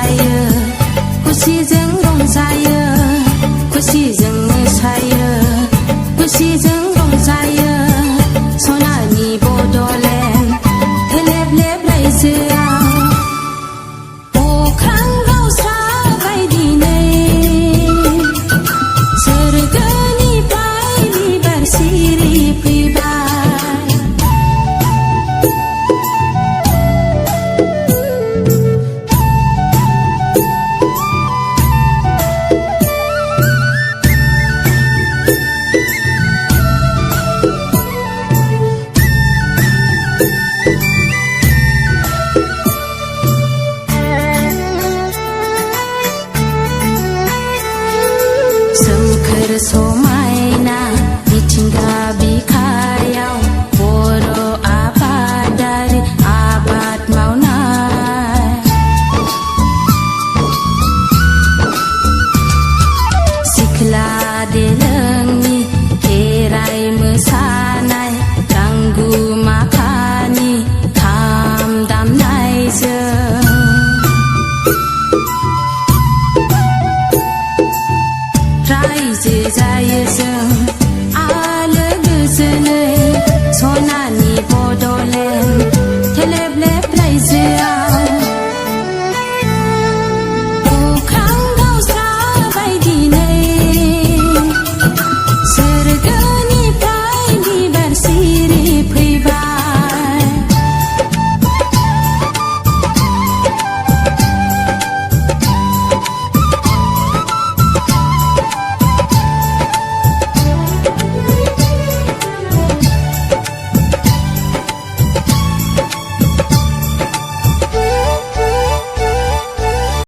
मोसायो खुसिजों रंजायो खुसिजों मोसायो खुसिजों रंजायो सनानि बड'लेण्ड लेब लेब रायजोआव अख्रां दावसा बायदिनै सोरगोनिफ्राय बिबार सिरि फैबाय सोमखोर समायना मिथिंगा बिखायाव बर' आबादारि आबाद मावनाय सिख्ला देलोंनि खेराइ मोसानाय गांगुमाखानि खाम दामनायजों रायजो जायो जों आलो गोजोनै सनानि बड'लेण्ड